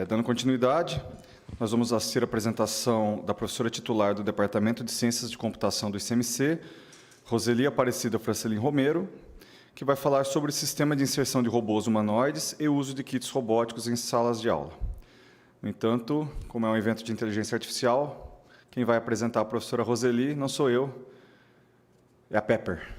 Dando continuidade, nós vamos assistir a apresentação da professora titular do Departamento de Ciências de Computação do ICMC, Roseli Aparecida Francelin Romero, que vai falar sobre o sistema de inserção de robôs humanoides e o uso de kits robóticos em salas de aula. No entanto, como é um evento de inteligência artificial, quem vai apresentar a professora Roseli não sou eu, é a Pepper.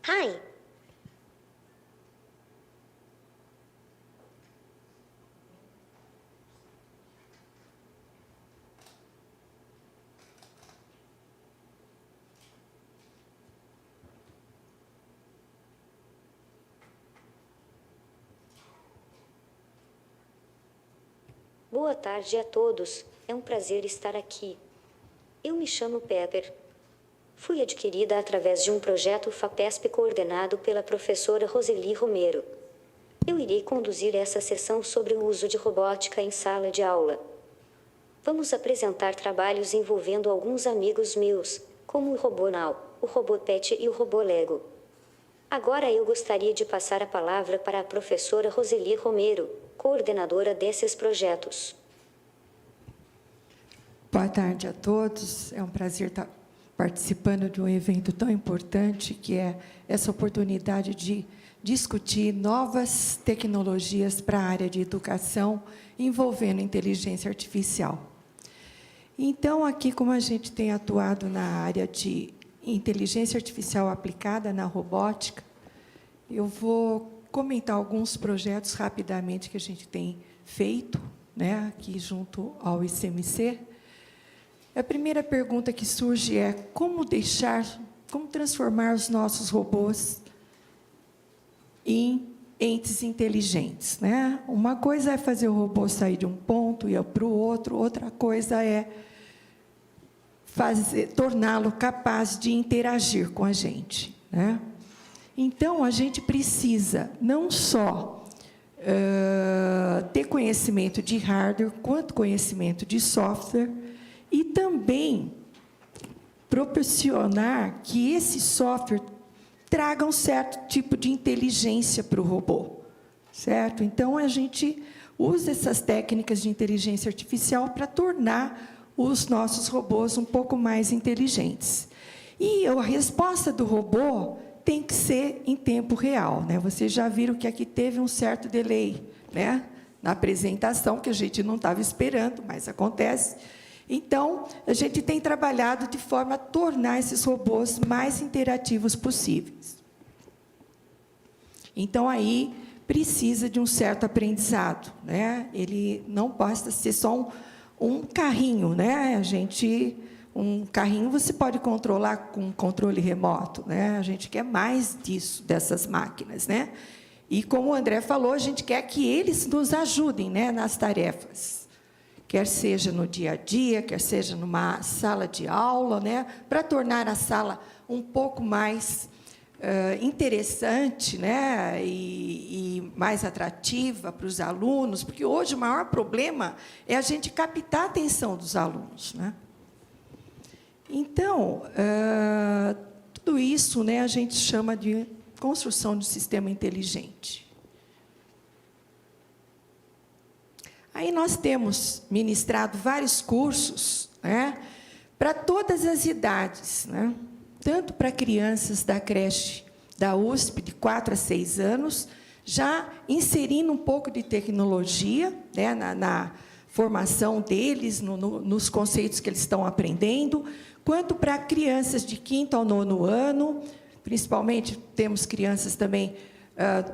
Hi. Boa tarde a todos, é um prazer estar aqui. Eu me chamo Pepper. Fui adquirida através de um projeto FAPESP coordenado pela professora Roseli Romero. Eu irei conduzir essa sessão sobre o uso de robótica em sala de aula. Vamos apresentar trabalhos envolvendo alguns amigos meus, como o robô Now, o robô Pet e o robô Lego. Agora eu gostaria de passar a palavra para a professora Roseli Romero, coordenadora desses projetos. Boa tarde a todos, é um prazer estar participando de um evento tão importante, que é essa oportunidade de discutir novas tecnologias para a área de educação, envolvendo inteligência artificial. Então, aqui, como a gente tem atuado na área de inteligência artificial aplicada na robótica, eu vou comentar alguns projetos rapidamente que a gente tem feito, né, aqui junto ao ICMC. A primeira pergunta que surge é como transformar os nossos robôs em entes inteligentes, né? Uma coisa é fazer o robô sair de um ponto e ir para o outro, outra coisa é torná-lo capaz de interagir com a gente, né? Então, a gente precisa não só ter conhecimento de hardware, quanto conhecimento de software, e também proporcionar que esse software traga um certo tipo de inteligência para o robô, certo? Então, a gente usa essas técnicas de inteligência artificial para tornar os nossos robôs um pouco mais inteligentes. E a resposta do robô tem que ser em tempo real, né? Vocês já viram que aqui teve um certo delay, né, na apresentação, que a gente não estava esperando, mas acontece. Então, a gente tem trabalhado de forma a tornar esses robôs mais interativos possíveis. Então, aí, precisa de um certo aprendizado, né? Ele não basta ser só um carrinho, né? Um carrinho você pode controlar com controle remoto, né? A gente quer mais disso, dessas máquinas, né? E, como o André falou, a gente quer que eles nos ajudem, né, nas tarefas, quer seja no dia a dia, quer seja numa sala de aula, né, para tornar a sala um pouco mais interessante, né, e mais atrativa para os alunos, porque hoje o maior problema é a gente captar a atenção dos alunos, né? Então, tudo isso, né, a gente chama de construção de sistema inteligente. Aí nós temos ministrado vários cursos, né, para todas as idades, né, tanto para crianças da creche da USP, de 4 a 6 anos, já inserindo um pouco de tecnologia, né, na formação deles, nos conceitos que eles estão aprendendo, quanto para crianças de 5º ao 9º ano, principalmente temos crianças também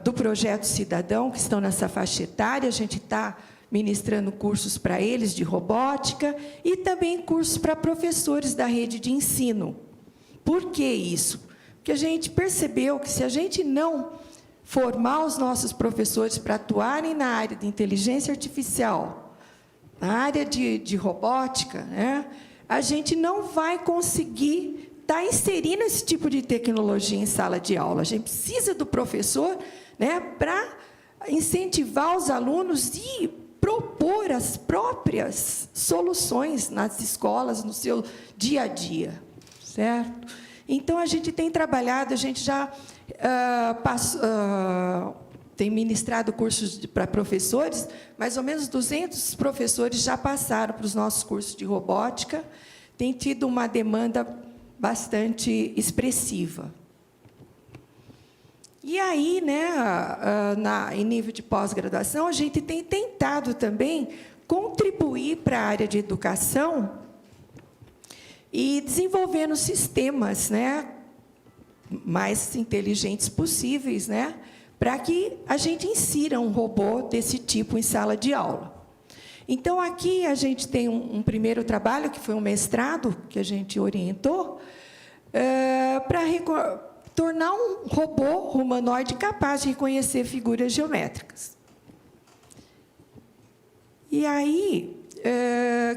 do Projeto Cidadão, que estão nessa faixa etária, a gente está ministrando cursos para eles de robótica, e também cursos para professores da rede de ensino. Por que isso? Porque a gente percebeu que, se a gente não formar os nossos professores para atuarem na área de inteligência artificial, na área de robótica, né, a gente não vai conseguir estar inserindo esse tipo de tecnologia em sala de aula. A gente precisa do professor, né, para incentivar os alunos e propor as próprias soluções nas escolas, no seu dia a dia, certo? Então, a gente tem trabalhado, a gente já tem ministrado cursos para professores, mais ou menos 200 professores já passaram para os nossos cursos de robótica, tem tido uma demanda bastante expressiva. E aí, né, em nível de pós-graduação, a gente tem tentado também contribuir para a área de educação e desenvolvendo sistemas, né, mais inteligentes possíveis, né, para que a gente insira um robô desse tipo em sala de aula. Então, aqui a gente tem um primeiro trabalho, que foi um mestrado, que a gente orientou, para tornar um robô humanoide capaz de reconhecer figuras geométricas. E aí,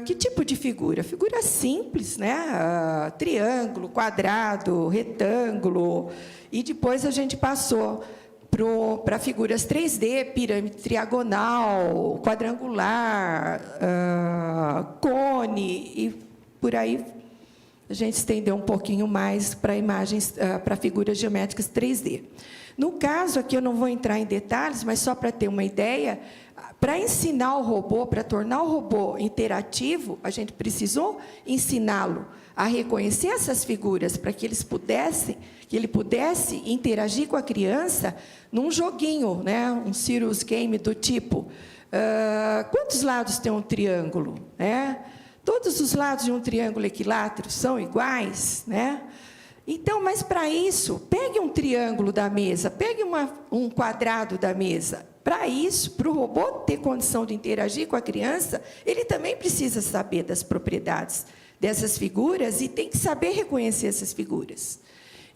que tipo de figura? Figura simples, né? Triângulo, quadrado, retângulo. E depois a gente passou para figuras 3D, pirâmide triagonal, quadrangular, cone, e por aí a gente estendeu um pouquinho mais para imagens, para figuras geométricas 3D. No caso, aqui eu não vou entrar em detalhes, mas só para ter uma ideia, para ensinar o robô, para tornar o robô interativo, a gente precisou ensiná-lo a reconhecer essas figuras, para que ele pudesse interagir com a criança num joguinho, né, um serious game do tipo, quantos lados tem um triângulo, né? Todos os lados de um triângulo equilátero são iguais, né? Então, mas para isso, pegue um triângulo da mesa, pegue um quadrado da mesa. Para isso, para o robô ter condição de interagir com a criança, ele também precisa saber das propriedades dessas figuras e tem que saber reconhecer essas figuras.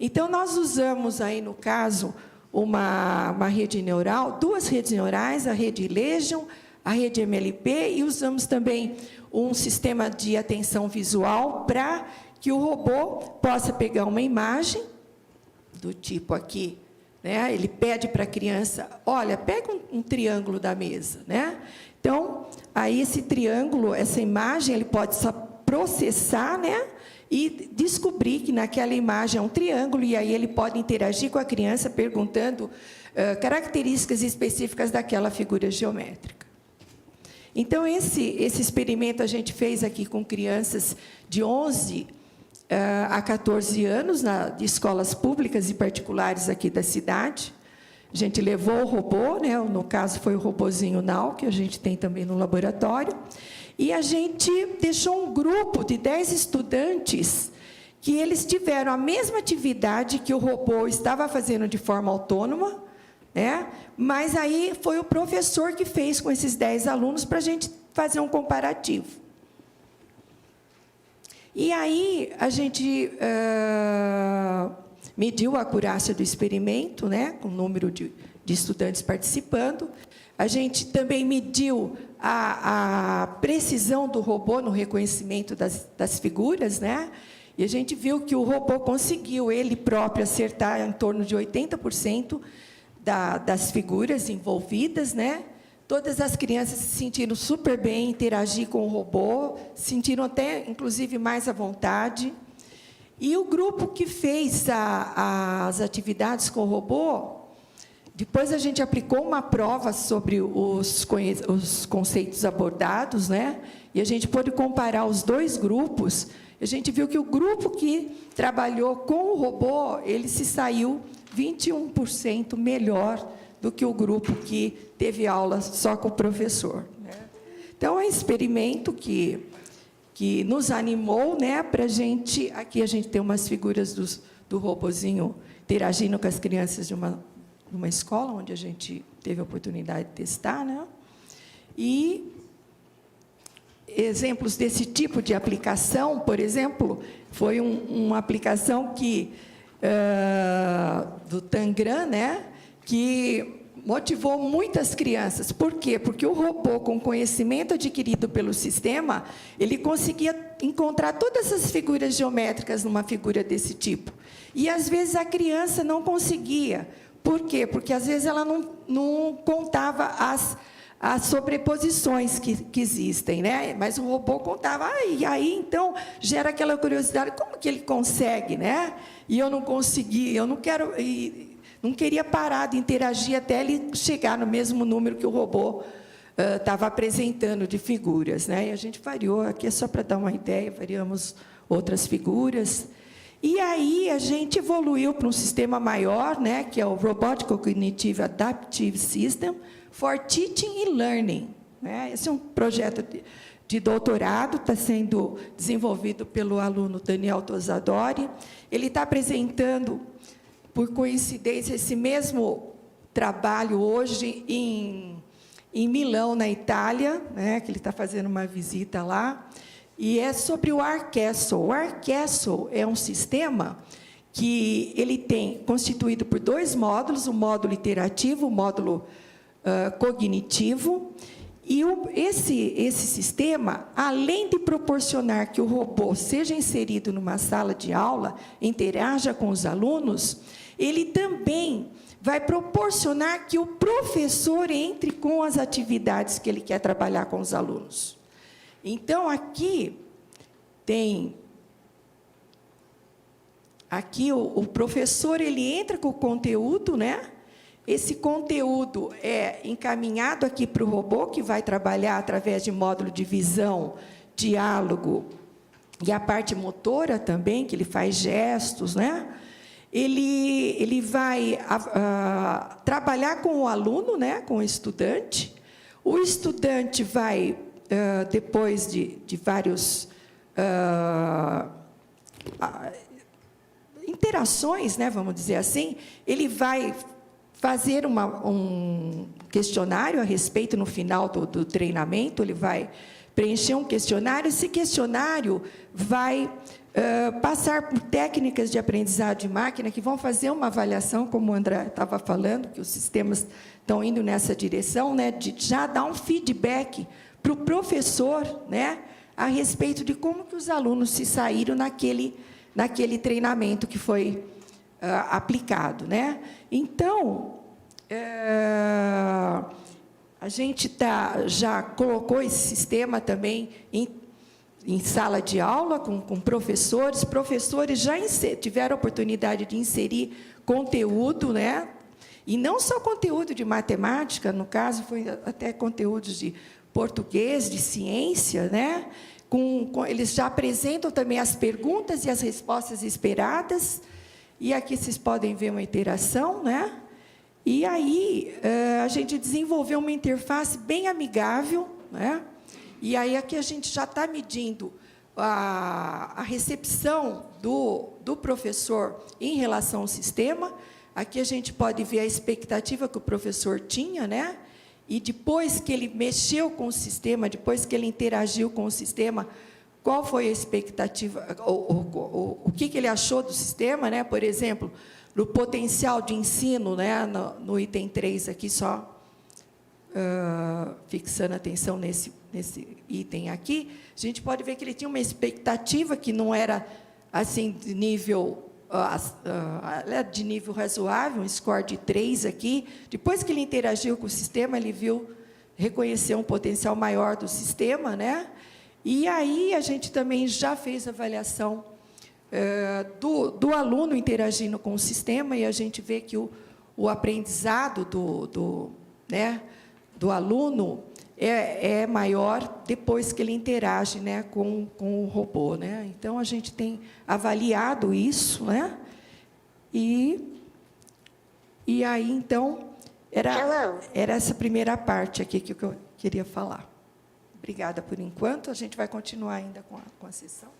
Então, nós usamos aí, no caso, uma rede neural, 2 redes neurais, a rede Legion, a rede MLP, e usamos também um sistema de atenção visual para que o robô possa pegar uma imagem do tipo aqui, né? Ele pede para a criança, olha, pega um triângulo da mesa, né? Então, aí esse triângulo, essa imagem, ele pode só processar, né? E descobrir que naquela imagem é um triângulo, e aí ele pode interagir com a criança perguntando características específicas daquela figura geométrica. Então, esse experimento a gente fez aqui com crianças de 11 a 14 anos, de escolas públicas e particulares aqui da cidade. A gente levou o robô, né, no caso foi o robozinho Now, que a gente tem também no laboratório, e a gente deixou um grupo de 10 estudantes que eles tiveram a mesma atividade que o robô estava fazendo de forma autônoma, né? Mas aí foi o professor que fez com esses 10 alunos para a gente fazer um comparativo. E aí a gente mediu a acurácia do experimento, né, com o número de estudantes participando. A gente também mediu a precisão do robô no reconhecimento das figuras, né? E a gente viu que o robô conseguiu, ele próprio, acertar em torno de 80% das figuras envolvidas, né? Todas as crianças se sentiram super bem, interagir com o robô, se sentiram até, inclusive, mais à vontade. E o grupo que fez as atividades com o robô, depois a gente aplicou uma prova sobre os conceitos abordados, né? E a gente pôde comparar os dois grupos. A gente viu que o grupo que trabalhou com o robô, ele se saiu 21% melhor do que o grupo que teve aula só com o professor, né? Então, é um experimento que nos animou, né, para a gente... Aqui a gente tem umas figuras do robozinho interagindo com as crianças de uma escola, onde a gente teve a oportunidade de testar, né? E exemplos desse tipo de aplicação, por exemplo, foi uma aplicação do Tangram, né, que motivou muitas crianças. Por quê? Porque o robô, com conhecimento adquirido pelo sistema, ele conseguia encontrar todas as figuras geométricas numa figura desse tipo. E, às vezes, a criança não conseguia. Por quê? Porque, às vezes, ela não contava as sobreposições que existem, né? Mas o robô contava. E aí, então, gera aquela curiosidade, como que ele consegue, né? E eu não consegui, eu não queria parar de interagir até ele chegar no mesmo número que o robô estava apresentando de figuras, né? E a gente variou, aqui é só para dar uma ideia, variamos outras figuras. E aí a gente evoluiu para um sistema maior, né, que é o Robotic Cognitive Adaptive System for Teaching and Learning, né? Esse é um projeto de doutorado, está sendo desenvolvido pelo aluno Daniel Tosadori. Ele está apresentando, por coincidência, esse mesmo trabalho hoje em Milão, na Itália, né, que ele está fazendo uma visita lá, e é sobre o ArcCastle. O ArcCastle é um sistema que ele tem constituído por 2 módulos, o módulo iterativo, o módulo cognitivo, e esse sistema, além de proporcionar que o robô seja inserido numa sala de aula, interaja com os alunos, ele também vai proporcionar que o professor entre com as atividades que ele quer trabalhar com os alunos. Então, aqui o professor, ele entra com o conteúdo, né? Esse conteúdo é encaminhado aqui para o robô, que vai trabalhar através de módulo de visão, diálogo, e a parte motora também, que ele faz gestos, né? Ele vai trabalhar com o aluno, né, com o estudante. O estudante vai, depois de vários interações, né, vamos dizer assim, ele vai fazer um questionário a respeito, no final do treinamento, ele vai preencher um questionário. Esse questionário vai passar por técnicas de aprendizado de máquina que vão fazer uma avaliação, como o André estava falando, que os sistemas estão indo nessa direção, né, de já dar um feedback para o professor, né, a respeito de como que os alunos se saíram naquele treinamento que foi aplicado, né? Então, a gente já colocou esse sistema também em sala de aula com professores. Professores já tiveram a oportunidade de inserir conteúdo, né? E não só conteúdo de matemática, no caso, foi até conteúdos de português, de ciência, né? Eles já apresentam também as perguntas e as respostas esperadas. E aqui vocês podem ver uma interação, né? E aí a gente desenvolveu uma interface bem amigável, né? E aí aqui a gente já está medindo a recepção do professor em relação ao sistema. Aqui a gente pode ver a expectativa que o professor tinha, né? E depois que ele mexeu com o sistema, depois que ele interagiu com o sistema, qual foi a expectativa, o que ele achou do sistema, né? Por exemplo, do potencial de ensino, né? No item 3 aqui, só fixando a atenção nesse item aqui, a gente pode ver que ele tinha uma expectativa que não era assim de nível razoável, um score de 3 aqui. Depois que ele interagiu com o sistema, ele reconheceu um potencial maior do sistema, né? E aí a gente também já fez avaliação do aluno interagindo com o sistema, e a gente vê que o aprendizado do aluno é maior depois que ele interage, né, com o robô, né? Então, a gente tem avaliado isso, né? E aí, então, era essa primeira parte aqui que eu queria falar. Obrigada por enquanto. A gente vai continuar ainda com a sessão.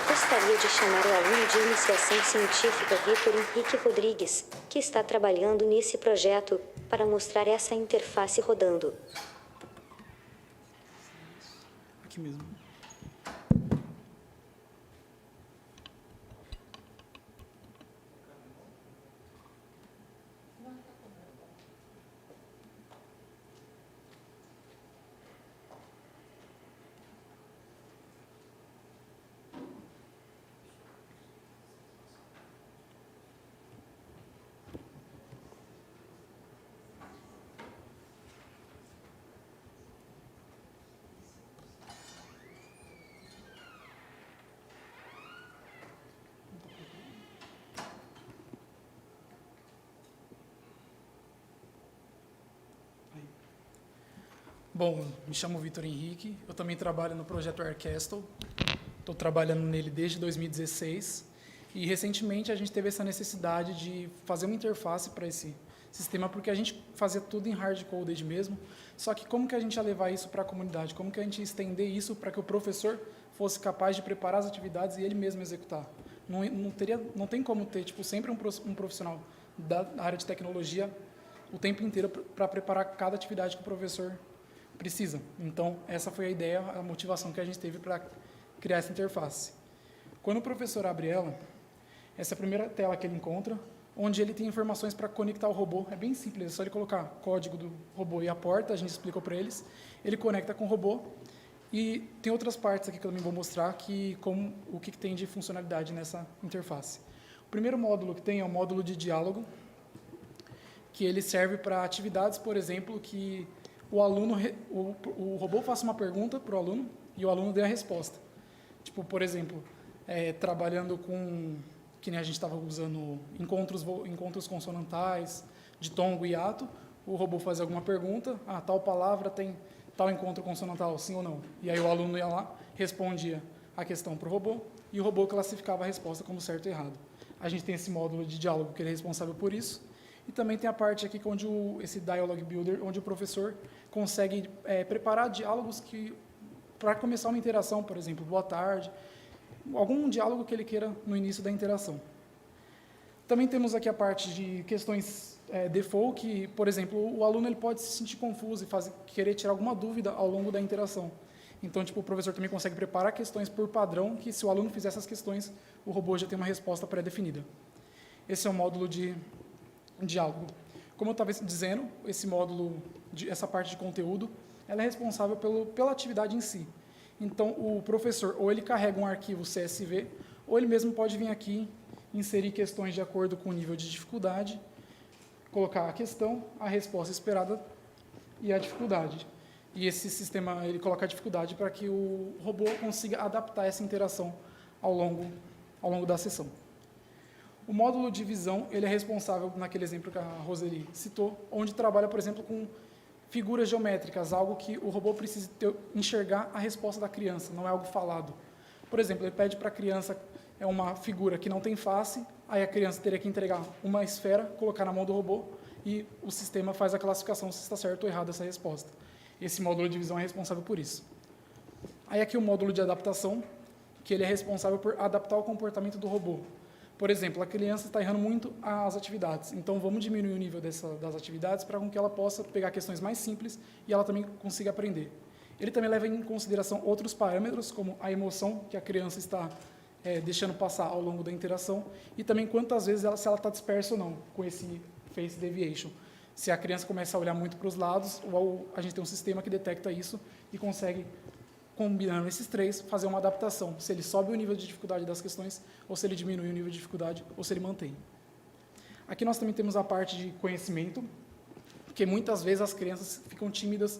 Gostaria de chamar o aluno de iniciação científica Vitor Henrique Rodrigues, que está trabalhando nesse projeto, para mostrar essa interface rodando. Aqui mesmo. Bom, me chamo Vitor Henrique, eu também trabalho no projeto Aircastle, estou trabalhando nele desde 2016, e recentemente a gente teve essa necessidade de fazer uma interface para esse sistema, porque a gente fazia tudo em hard-coded mesmo, só que como que a gente ia levar isso para a comunidade? Como que a gente ia estender isso para que o professor fosse capaz de preparar as atividades e ele mesmo executar? Não tem como ter sempre um profissional da área de tecnologia o tempo inteiro para preparar cada atividade que o professor precisa. Então, essa foi a ideia, a motivação que a gente teve para criar essa interface. Quando o professor abre ela, essa é a primeira tela que ele encontra, onde ele tem informações para conectar o robô. É bem simples, é só ele colocar código do robô e a porta, a gente explicou para eles, ele conecta com o robô, e tem outras partes aqui que eu também vou mostrar o que tem de funcionalidade nessa interface. O primeiro módulo que tem é o módulo de diálogo, que ele serve para atividades, por exemplo, que o robô faça uma pergunta para o aluno e o aluno dê a resposta. Tipo, por exemplo, trabalhando que nem a gente estava usando encontros consonantais, de tongo e hiato, o robô fazia alguma pergunta, tal palavra tem tal encontro consonantal, sim ou não? E aí o aluno ia lá, respondia a questão para o robô, e o robô classificava a resposta como certo e errado. A gente tem esse módulo de diálogo que ele é responsável por isso, e também tem a parte aqui onde esse Dialogue Builder, onde o professor consegue preparar diálogos para começar uma interação, por exemplo, boa tarde, algum diálogo que ele queira no início da interação. Também temos aqui a parte de questões default, que, por exemplo, o aluno ele pode se sentir confuso e querer tirar alguma dúvida ao longo da interação. Então, o professor também consegue preparar questões por padrão, que se o aluno fizer essas questões, o robô já tem uma resposta pré-definida. Esse é o módulo de diálogo. Como eu estava dizendo, esse módulo, essa parte de conteúdo, ela é responsável pela atividade em si. Então, o professor, ou ele carrega um arquivo CSV, ou ele mesmo pode vir aqui, inserir questões de acordo com o nível de dificuldade, colocar a questão, a resposta esperada e a dificuldade. E esse sistema, ele coloca a dificuldade para que o robô consiga adaptar essa interação ao longo da sessão. O módulo de visão, ele é responsável, naquele exemplo que a Roseli citou, onde trabalha, por exemplo, com figuras geométricas, algo que o robô precisa enxergar a resposta da criança, não é algo falado. Por exemplo, ele pede para a criança uma figura que não tem face, aí a criança teria que entregar uma esfera, colocar na mão do robô, e o sistema faz a classificação se está certo ou errado essa resposta. Esse módulo de visão é responsável por isso. Aí aqui o módulo de adaptação, que ele é responsável por adaptar o comportamento do robô. Por exemplo, a criança está errando muito as atividades, então vamos diminuir o nível das atividades para que ela possa pegar questões mais simples e ela também consiga aprender. Ele também leva em consideração outros parâmetros, como a emoção que a criança está deixando passar ao longo da interação, e também quantas vezes se ela está dispersa ou não, com esse face deviation. Se a criança começa a olhar muito para os lados, ou a gente tem um sistema que detecta isso e consegue, combinando esses três, fazer uma adaptação, se ele sobe o nível de dificuldade das questões, ou se ele diminui o nível de dificuldade, ou se ele mantém. Aqui nós também temos a parte de conhecimento, porque muitas vezes as crianças ficam tímidas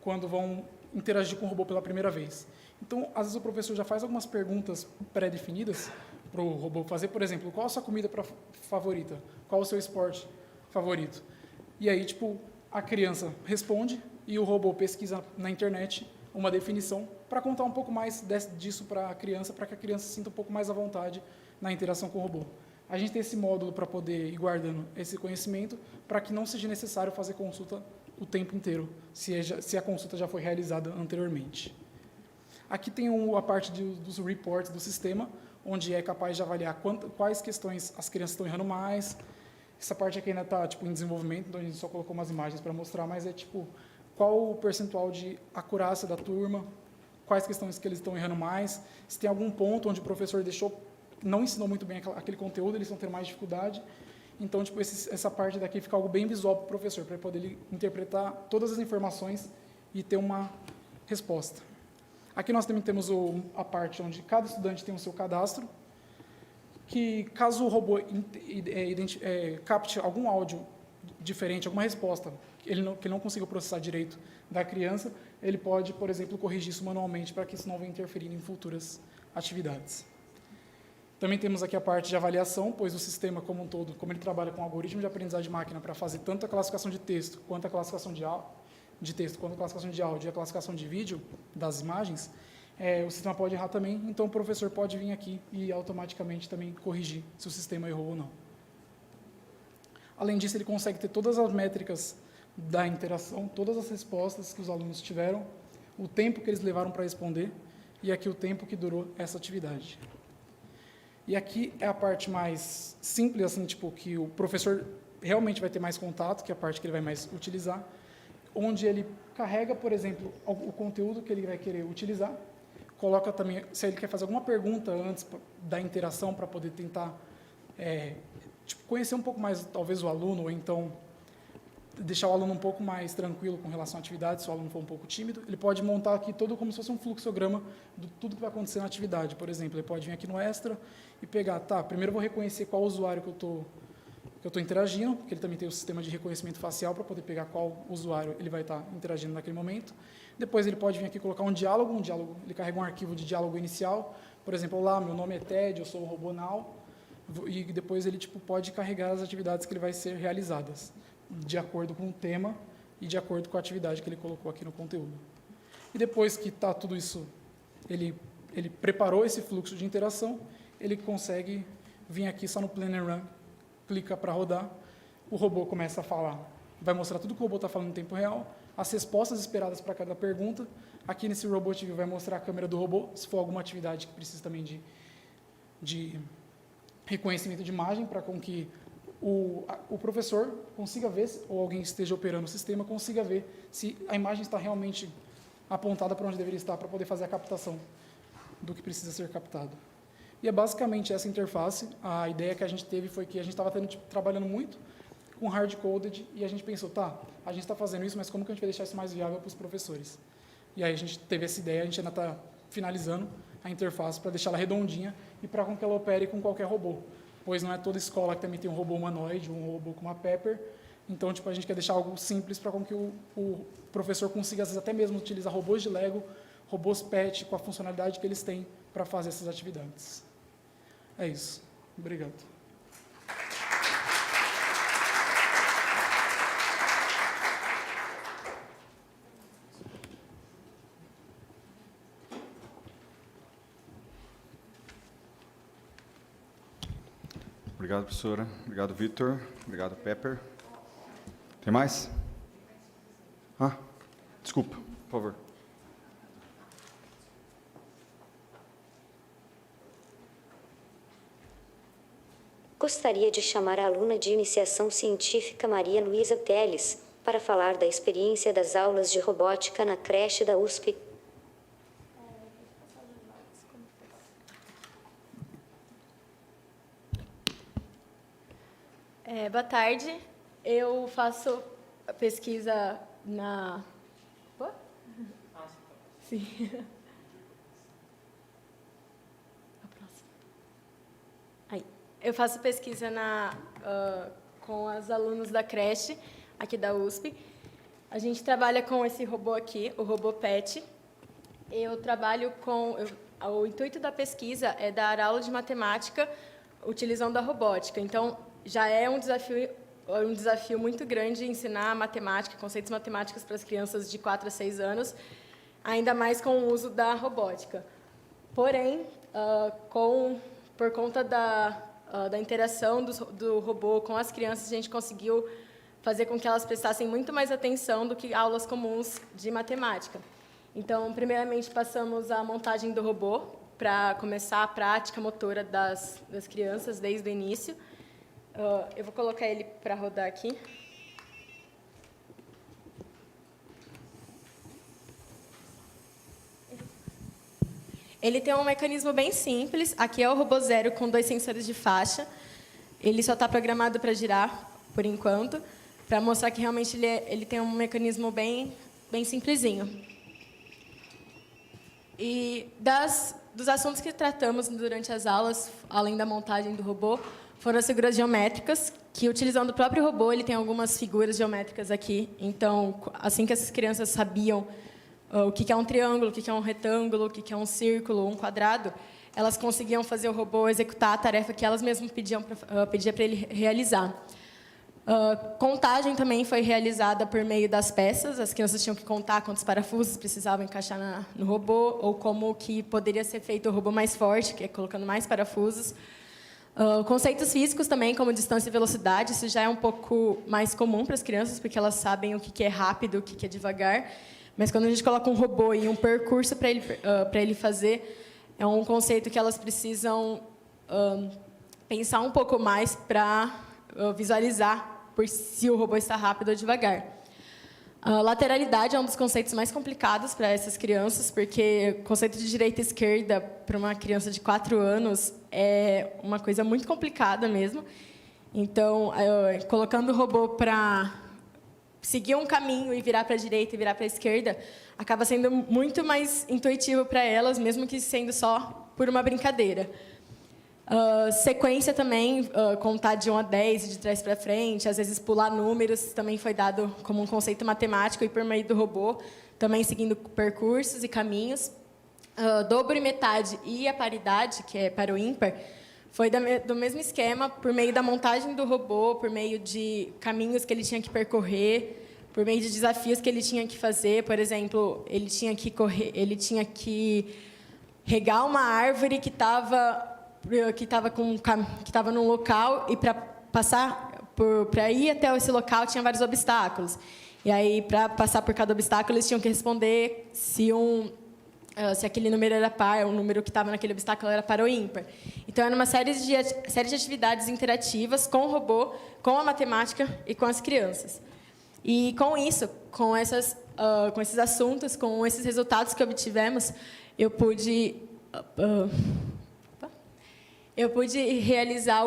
quando vão interagir com o robô pela primeira vez. Então, às vezes o professor já faz algumas perguntas pré-definidas para o robô fazer, por exemplo, qual a sua comida favorita? Qual o seu esporte favorito? E aí, tipo, a criança responde e o robô pesquisa na internet uma definição para contar um pouco mais disso para a criança, para que a criança se sinta um pouco mais à vontade na interação com o robô. A gente tem esse módulo para poder ir guardando esse conhecimento para que não seja necessário fazer consulta o tempo inteiro, se a consulta já foi realizada anteriormente. Aqui tem a parte dos reports do sistema, onde é capaz de avaliar quais questões as crianças estão errando mais. Essa parte aqui ainda está em desenvolvimento, então a gente só colocou umas imagens para mostrar, mas é qual o percentual de acurácia da turma, quais questões que eles estão errando mais, se tem algum ponto onde o professor não ensinou muito bem aquele conteúdo, eles vão ter mais dificuldade. Então, essa parte daqui fica algo bem visual para o professor, para poder ele interpretar todas as informações e ter uma resposta. Aqui nós também temos a parte onde cada estudante tem o seu cadastro, que caso o robô capte algum áudio diferente, alguma resposta que ele não consiga processar direito da criança, ele pode, por exemplo, corrigir isso manualmente para que isso não venha interferir em futuras atividades. Também temos aqui a parte de avaliação, pois o sistema como um todo, como ele trabalha com algoritmo de aprendizagem de máquina para fazer tanto a classificação de texto, quanto a classificação de texto, quanto a classificação de áudio e a classificação de vídeo das imagens, o sistema pode errar também, então o professor pode vir aqui e automaticamente também corrigir se o sistema errou ou não. Além disso, ele consegue ter todas as métricas da interação, todas as respostas que os alunos tiveram, o tempo que eles levaram para responder e aqui o tempo que durou essa atividade. E aqui é a parte mais simples, assim, que o professor realmente vai ter mais contato, que é a parte que ele vai mais utilizar, onde ele carrega, por exemplo, o conteúdo que ele vai querer utilizar, coloca também, se ele quer fazer alguma pergunta antes da interação para poder tentar conhecer um pouco mais, talvez, o aluno, ou então deixar o aluno um pouco mais tranquilo com relação à atividade, se o aluno for um pouco tímido, ele pode montar aqui todo como se fosse um fluxograma de tudo que vai acontecer na atividade. Por exemplo, ele pode vir aqui no Extra e pegar, primeiro eu vou reconhecer qual usuário que eu estou interagindo, porque ele também tem o sistema de reconhecimento facial para poder pegar qual usuário ele vai estar interagindo naquele momento. Depois ele pode vir aqui colocar um diálogo, ele carrega um arquivo de diálogo inicial, por exemplo, olá, meu nome é Ted, eu sou o robô Now, e depois ele pode carregar as atividades que ele vai ser realizadas, de acordo com o tema e de acordo com a atividade que ele colocou aqui no conteúdo. E depois que está tudo isso, ele preparou esse fluxo de interação, ele consegue vir aqui só no Plan and Run, clica para rodar, o robô começa a falar, vai mostrar tudo que o robô está falando em tempo real, as respostas esperadas para cada pergunta. Aqui nesse Robot View vai mostrar a câmera do robô, se for alguma atividade que precisa também de reconhecimento de imagem, para com que o professor consiga ver, ou alguém que esteja operando o sistema, consiga ver se a imagem está realmente apontada para onde deveria estar, para poder fazer a captação do que precisa ser captado. E é basicamente essa interface. A ideia que a gente teve foi que a gente estava trabalhando muito com hard-coded, e a gente pensou, a gente está fazendo isso, mas como que a gente vai deixar isso mais viável para os professores? E aí a gente teve essa ideia, a gente ainda está finalizando a interface para deixá-la redondinha e para que ela opere com qualquer robô, pois não é toda escola que também tem um robô humanoide, um robô com uma Pepper. Então, a gente quer deixar algo simples para que o professor consiga, às vezes, até mesmo utilizar robôs de Lego, robôs PET, com a funcionalidade que eles têm para fazer essas atividades. É isso. Obrigado. Obrigado, professora. Obrigado, Vitor. Obrigado, Pepper. Tem mais? Desculpa, por favor. Gostaria de chamar a aluna de iniciação científica Maria Luísa Teles para falar da experiência das aulas de robótica na creche da USP. Boa tarde. Eu faço pesquisa na... Opa? Sim. A próxima. Aí. Eu faço pesquisa com os alunos da creche, aqui da USP. A gente trabalha com esse robô aqui, o robô PET. Eu trabalho com... o intuito da pesquisa é dar aula de matemática utilizando a robótica. Então, já é um desafio muito grande ensinar matemática, conceitos matemáticos para as crianças de 4 a 6 anos, ainda mais com o uso da robótica. Porém, por conta da interação do robô com as crianças, a gente conseguiu fazer com que elas prestassem muito mais atenção do que aulas comuns de matemática. Então, primeiramente, passamos a montagem do robô para começar a prática motora das crianças desde o início. Eu vou colocar ele para rodar aqui. Ele tem um mecanismo bem simples. Aqui é o robô zero com 2 sensores de faixa. Ele só está programado para girar, por enquanto, para mostrar que realmente ele tem um mecanismo bem simplesinho. E dos assuntos que tratamos durante as aulas, além da montagem do robô, foram as figuras geométricas, que, utilizando o próprio robô, ele tem algumas figuras geométricas aqui. Então, assim que essas crianças sabiam o que é um triângulo, o que é um retângulo, o que é um círculo, um quadrado, elas conseguiam fazer o robô executar a tarefa que elas mesmas pediam para ele realizar. Contagem também foi realizada por meio das peças. As crianças tinham que contar quantos parafusos precisavam encaixar no robô, ou como que poderia ser feito o robô mais forte, que é colocando mais parafusos. Conceitos físicos também, como distância e velocidade, isso já é um pouco mais comum para as crianças, porque elas sabem o que é rápido, o que é devagar. Mas quando a gente coloca um robô e um percurso para ele fazer, é um conceito que elas precisam pensar um pouco mais para visualizar por se o robô está rápido ou devagar. Lateralidade é um dos conceitos mais complicados para essas crianças, porque o conceito de direita e esquerda para uma criança de 4 anos é uma coisa muito complicada mesmo. Então, colocando o robô para seguir um caminho e virar para a direita e virar para a esquerda, acaba sendo muito mais intuitivo para elas, mesmo que sendo só por uma brincadeira. Sequência também, contar de 1 a 10, de trás para frente, às vezes pular números, também foi dado como um conceito matemático e por meio do robô, também seguindo percursos e caminhos. Dobro e metade e a paridade, que é para o ímpar, foi do mesmo esquema, por meio da montagem do robô, por meio de caminhos que ele tinha que percorrer, por meio de desafios que ele tinha que fazer. Por exemplo, ele tinha que regar uma árvore que estava num local, e para ir até esse local tinha vários obstáculos. E aí, para passar por cada obstáculo, eles tinham que responder se aquele número era par, o número que estava naquele obstáculo era par ou ímpar. Então, era uma série de atividades interativas com o robô, com a matemática e com as crianças. E, com isso, com esses assuntos, com esses resultados que obtivemos, eu pude realizar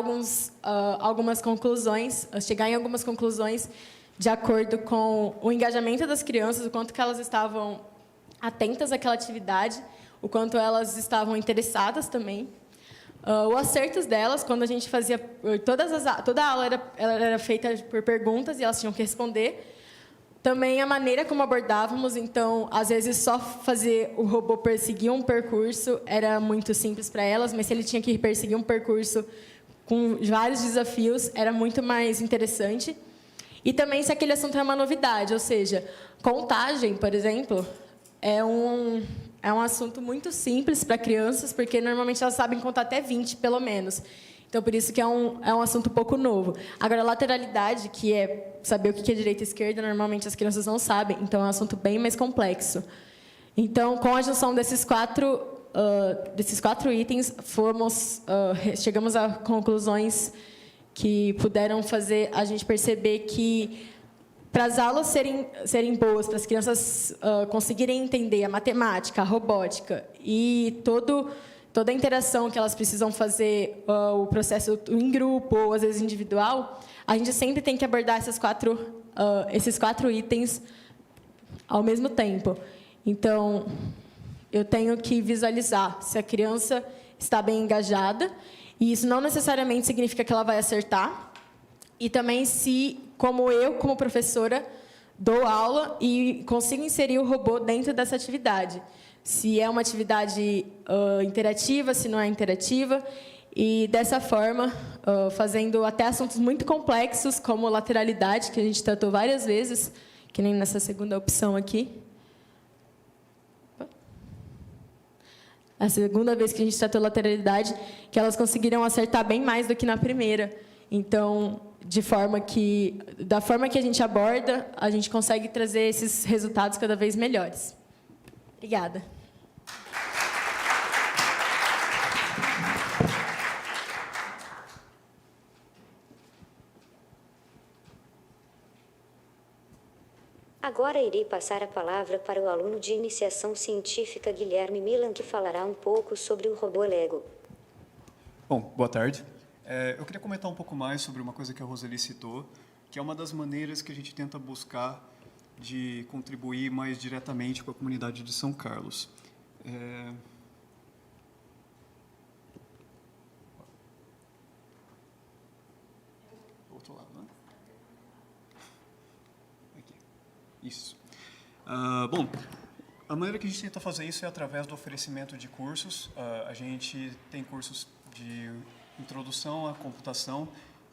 algumas conclusões, chegar em algumas conclusões de acordo com o engajamento das crianças, o quanto que elas estavam atentas àquela atividade, o quanto elas estavam interessadas também. Os acertos delas, quando a gente fazia... Toda a aula era feita por perguntas e elas tinham que responder. Também a maneira como abordávamos, então, às vezes, só fazer o robô perseguir um percurso era muito simples para elas, mas se ele tinha que perseguir um percurso com vários desafios, era muito mais interessante. E também se aquele assunto é uma novidade, ou seja, contagem, por exemplo, é um assunto muito simples para crianças, porque normalmente elas sabem contar até 20, pelo menos. Então, por isso que é um assunto um pouco novo. Agora, lateralidade, que é saber o que é direita e esquerda, normalmente as crianças não sabem, então é um assunto bem mais complexo. Então, com a junção desses quatro itens, chegamos a conclusões que puderam fazer a gente perceber que, para as aulas serem boas, para as crianças conseguirem entender a matemática, a robótica e toda a interação que elas precisam fazer, o processo em grupo ou, às vezes, individual, a gente sempre tem que abordar esses 4 itens ao mesmo tempo. Então, eu tenho que visualizar se a criança está bem engajada, e isso não necessariamente significa que ela vai acertar, e também se, como professora, dou aula e consigo inserir o robô dentro dessa atividade. Se é uma atividade interativa, se não é interativa, e, dessa forma, fazendo até assuntos muito complexos, como lateralidade, que a gente tratou várias vezes, que nem nessa segunda opção aqui. A segunda vez que a gente tratou lateralidade, que elas conseguiram acertar bem mais do que na primeira. Então, da forma que a gente aborda, a gente consegue trazer esses resultados cada vez melhores. Obrigada. Agora irei passar a palavra para o aluno de iniciação científica Guilherme Milan, que falará um pouco sobre o robô Lego. Bom, boa tarde. Eu queria comentar um pouco mais sobre uma coisa que a Roseli citou, que é uma das maneiras que a gente tenta buscar de contribuir mais diretamente com a comunidade de São Carlos. Outro lado, né? Aqui. Isso. Bom, a maneira que a gente tenta fazer isso é através do oferecimento de cursos. A gente tem cursos de introdução à computação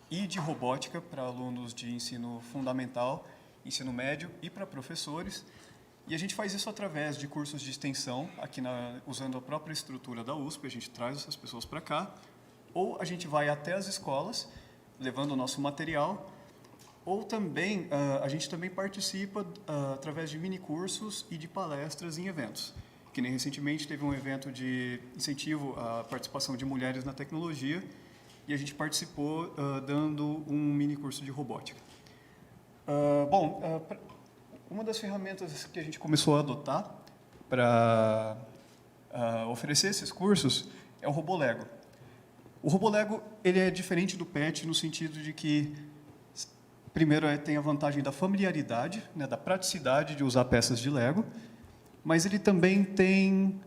e de robótica para alunos de ensino fundamental, ensino médio e para professores. E a gente faz isso através de cursos de extensão, aqui usando a própria estrutura da USP, a gente traz essas pessoas para cá, ou a gente vai até as escolas, levando o nosso material, ou também, a gente também participa através de minicursos e de palestras em eventos. Que nem recentemente teve um evento de incentivo à participação de mulheres na tecnologia, e a gente participou dando um minicurso de robótica. Uma das ferramentas que a gente começou a adotar para oferecer esses cursos é o robô Lego. O robô Lego ele é diferente do PET no sentido de que, primeiro, tem a vantagem da familiaridade, né, da praticidade de usar peças de Lego, mas ele também tem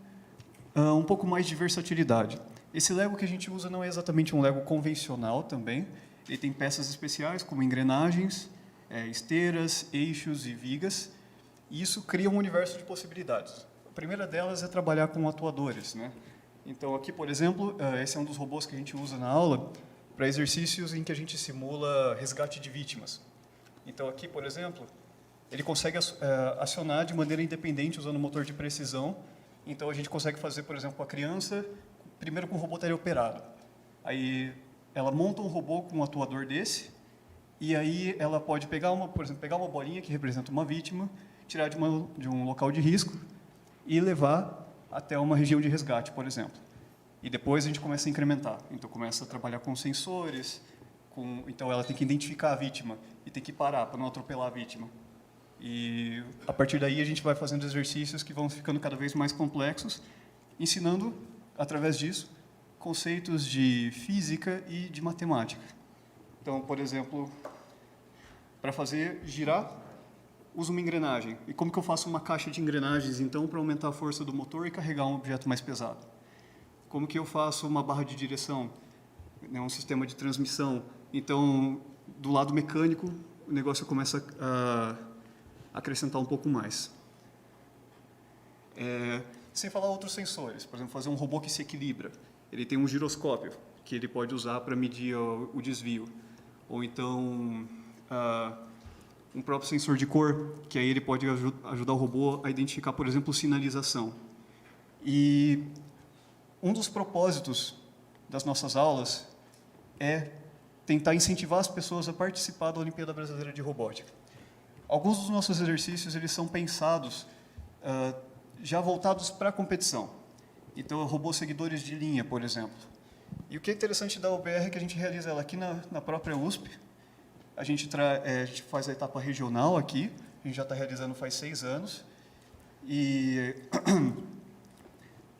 um pouco mais de versatilidade. Esse Lego que a gente usa não é exatamente um Lego convencional também, ele tem peças especiais como engrenagens, esteiras, eixos e vigas, e isso cria um universo de possibilidades. A primeira delas é trabalhar com atuadores, né? Então, aqui, por exemplo, esse é um dos robôs que a gente usa na aula para exercícios em que a gente simula resgate de vítimas. Então, aqui, por exemplo, ele consegue acionar de maneira independente usando um motor de precisão. Então, a gente consegue fazer, por exemplo, a criança, primeiro com o robô teleoperado. Aí, ela monta um robô com um atuador desse, e aí ela pode pegar por exemplo, pegar uma bolinha que representa uma vítima, tirar de um local de risco e levar até uma região de resgate, por exemplo. E depois a gente começa a incrementar. Então, começa a trabalhar com sensores, então ela tem que identificar a vítima e tem que parar para não atropelar a vítima. E, a partir daí, a gente vai fazendo exercícios que vão ficando cada vez mais complexos, ensinando, através disso, conceitos de física e de matemática. Então, por exemplo, para fazer girar, uso uma engrenagem. E como que eu faço uma caixa de engrenagens, então, para aumentar a força do motor e carregar um objeto mais pesado? Como que eu faço uma barra de direção, né, um sistema de transmissão? Então, do lado mecânico, o negócio começa a acrescentar um pouco mais. Sem falar outros sensores. Por exemplo, fazer um robô que se equilibra. Ele tem um giroscópio, que ele pode usar para medir o desvio. Ou então, um próprio sensor de cor, que aí ele pode ajudar o robô a identificar, por exemplo, sinalização. E um dos propósitos das nossas aulas é tentar incentivar as pessoas a participar da Olimpíada Brasileira de Robótica. Alguns dos nossos exercícios eles são pensados já voltados para a competição. Então, robôs seguidores de linha, por exemplo. E o que é interessante da UBR é que a gente realiza ela aqui na própria USP. A gente faz a etapa regional aqui, a gente já está realizando faz 6 anos. E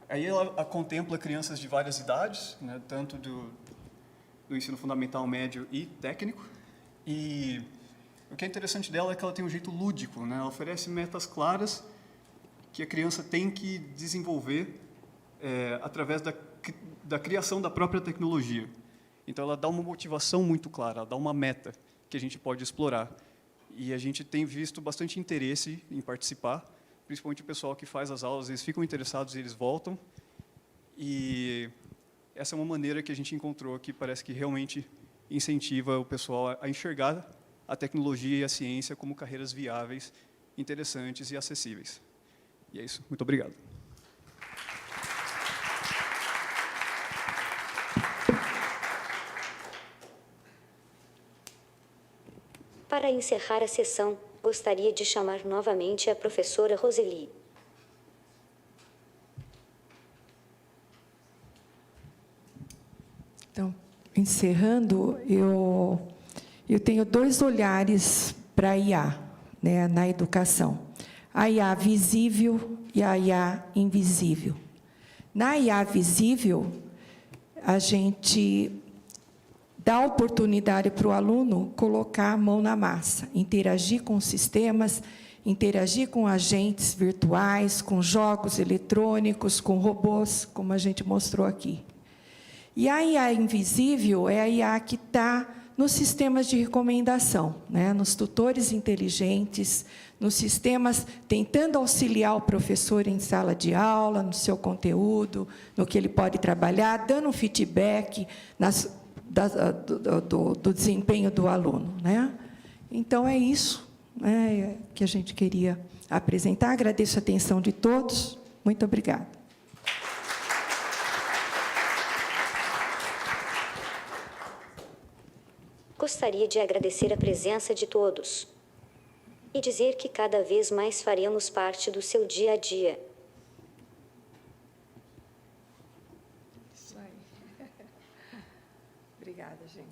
aí ela contempla crianças de várias idades, né, tanto do ensino fundamental, médio e técnico. E o que é interessante dela é que ela tem um jeito lúdico, né? Ela oferece metas claras que a criança tem que desenvolver através da criação da própria tecnologia. Então, ela dá uma motivação muito clara, ela dá uma meta que a gente pode explorar. E a gente tem visto bastante interesse em participar, principalmente o pessoal que faz as aulas, eles ficam interessados e eles voltam. E essa é uma maneira que a gente encontrou que parece que realmente incentiva o pessoal a enxergar a tecnologia e a ciência como carreiras viáveis, interessantes e acessíveis. E é isso. Muito obrigado. Para encerrar a sessão, gostaria de chamar novamente a professora Roseli. Então, encerrando, eu tenho 2 olhares para a IA, né, na educação. A IA visível e a IA invisível. Na IA visível, a gente dá oportunidade para o aluno colocar a mão na massa, interagir com sistemas, interagir com agentes virtuais, com jogos eletrônicos, com robôs, como a gente mostrou aqui. E a IA invisível é a IA que está nos sistemas de recomendação, né? Nos tutores inteligentes, nos sistemas tentando auxiliar o professor em sala de aula, no seu conteúdo, no que ele pode trabalhar, dando um feedback do desempenho do aluno, né? Então, é isso, né, que a gente queria apresentar. Agradeço a atenção de todos. Muito obrigada. Gostaria de agradecer a presença de todos e dizer que cada vez mais faremos parte do seu dia a dia. Isso aí. Obrigada, gente.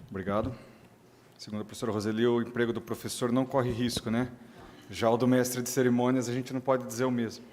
Obrigado. Segundo a professora Roseli, o emprego do professor não corre risco, né? Já o do mestre de cerimônias, a gente não pode dizer o mesmo.